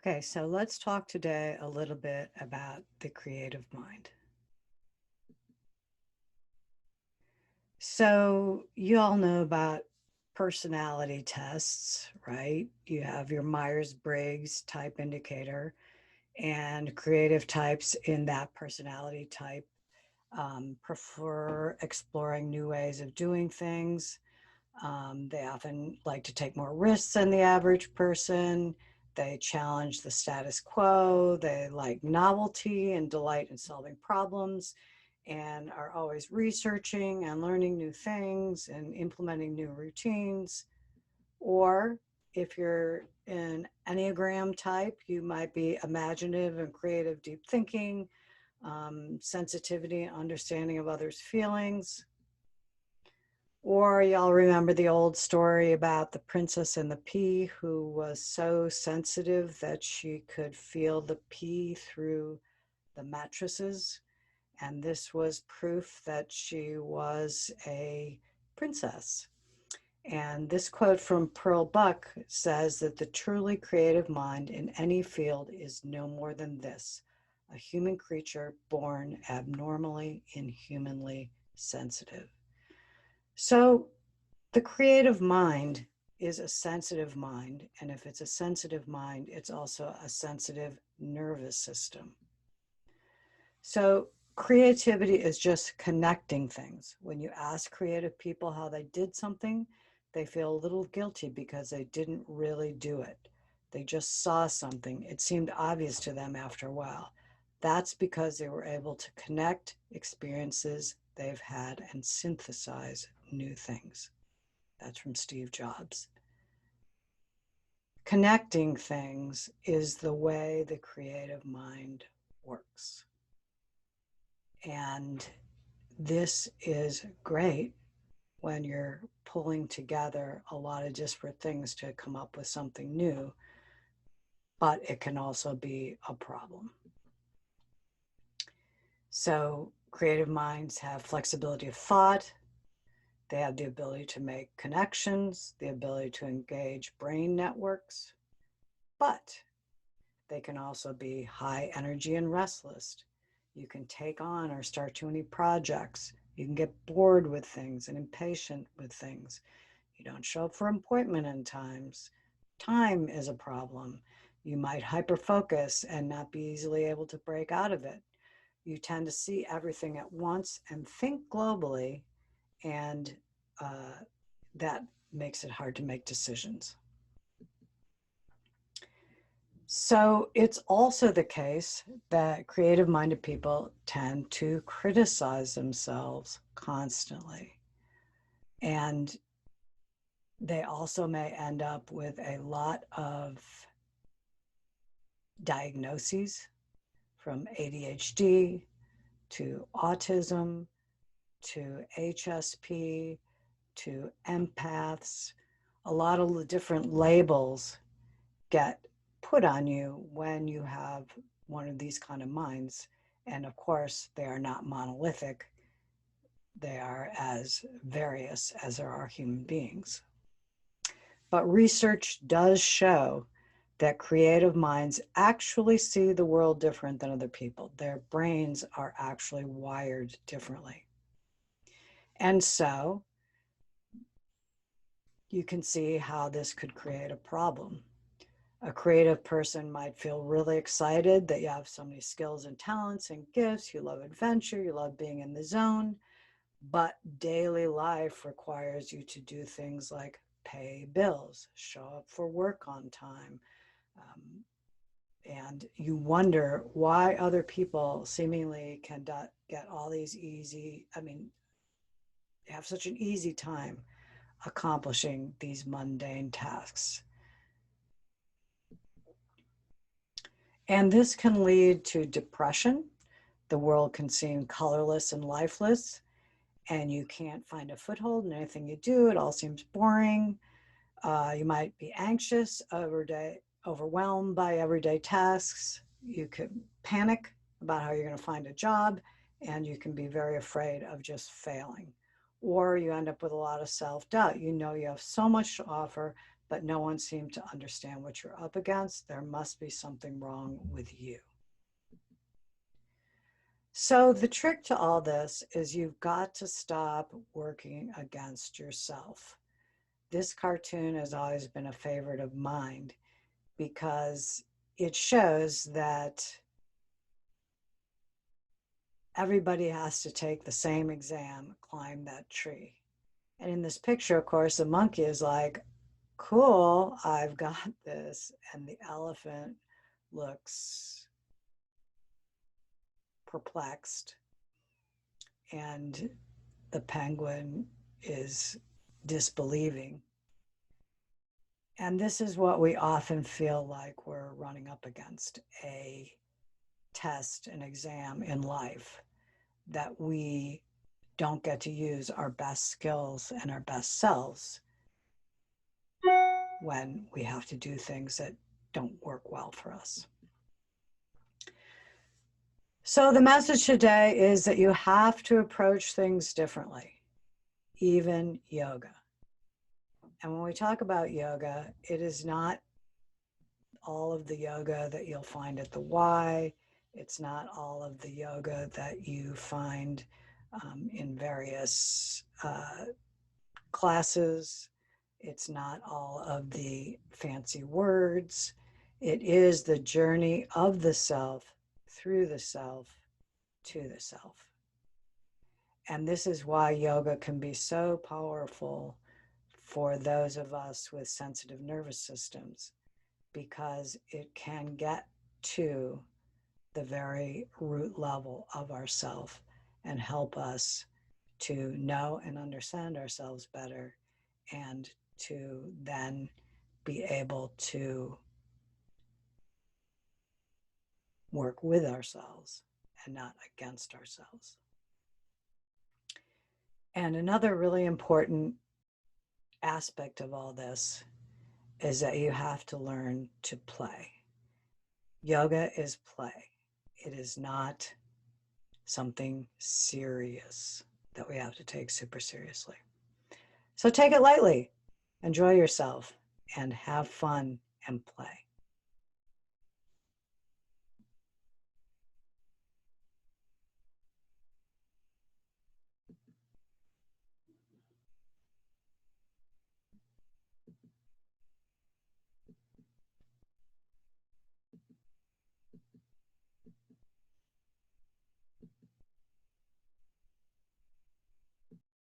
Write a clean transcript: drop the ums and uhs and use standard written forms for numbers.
Okay, so let's talk today a little bit about the creative mind. So, you all know about personality tests, right? You have your Myers-Briggs type indicator, and creative types in that personality type prefer exploring new ways of doing things. They often like to take more risks than the average person. They challenge the status quo. They like novelty and delight in solving problems and are always researching and learning new things and implementing new routines. Or if you're an Enneagram type, you might be imaginative and creative, deep thinking, sensitivity, understanding of others' feelings. Or y'all remember the old story about the princess and the pea who was so sensitive that she could feel the pea through the mattresses. And this was proof that she was a princess. And this quote from Pearl Buck says that the truly creative mind in any field is no more than this: a human creature born abnormally, inhumanly sensitive. So the creative mind is a sensitive mind. And if it's a sensitive mind, it's also a sensitive nervous system. So creativity is just connecting things. When you ask creative people how they did something, they feel a little guilty because they didn't really do it. They just saw something. It seemed obvious to them after a while. That's because they were able to connect experiences they've had and synthesize new things. That's from Steve Jobs. Connecting things is the way the creative mind works. And this is great when you're pulling together a lot of disparate things to come up with something new, but it can also be a problem. So, creative minds have flexibility of thought, they have the ability to make connections, the ability to engage brain networks, but they can also be high energy and restless. You can take on or start too many projects. You can get bored with things and impatient with things. You don't show up for appointment in times. Time is a problem. You might hyperfocus and not be easily able to break out of it. You tend to see everything at once and think globally, and that makes it hard to make decisions. So it's also the case that creative minded people tend to criticize themselves constantly. And they also may end up with a lot of diagnoses, from ADHD to autism to HSP to empaths. A lot of the different labels get put on you when you have one of these kind of minds. And of course, they are not monolithic. They are as various as there are human beings. But research does show that creative minds actually see the world different than other people. Their brains are actually wired differently. And so you can see how this could create a problem. A creative person might feel really excited that you have so many skills and talents and gifts. You love adventure, you love being in the zone, but daily life requires you to do things like pay bills, show up for work on time. Um, and you wonder why other people seemingly can get all these easy, have such an easy time accomplishing these mundane tasks. And this can lead to depression. The world can seem colorless and lifeless, and you can't find a foothold in anything you do. It all seems boring. You might be anxious, overwhelmed by everyday tasks. You could panic about how you're going to find a job, and you can be very afraid of just failing. Or you end up with a lot of self doubt. You know you have so much to offer, but no one seemed to understand what you're up against. There must be something wrong with you. So the trick to all this is you've got to stop working against yourself. This cartoon has always been a favorite of mine because it shows that everybody has to take the same exam, climb that tree. And in this picture, of course, the monkey is like, cool, I've got this. And the elephant looks perplexed. And the penguin is disbelieving. And this is what we often feel like we're running up against, a test, an exam in life, that we don't get to use our best skills and our best selves when we have to do things that don't work well for us. So the message today is that you have to approach things differently, even yoga. And when we talk about yoga, it is not all of the yoga that you'll find at the Y. It's not all of the yoga that you find in various classes. It's not all of the fancy words. It is the journey of the self, through the self, to the self. And this is why yoga can be so powerful for those of us with sensitive nervous systems, because it can get to the very root level of ourself and help us to know and understand ourselves better, and to then be able to work with ourselves and not against ourselves. And another really important aspect of all this is that you have to learn to play. Yoga is play. It is not something serious that we have to take super seriously. So take it lightly, enjoy yourself, and have fun and play.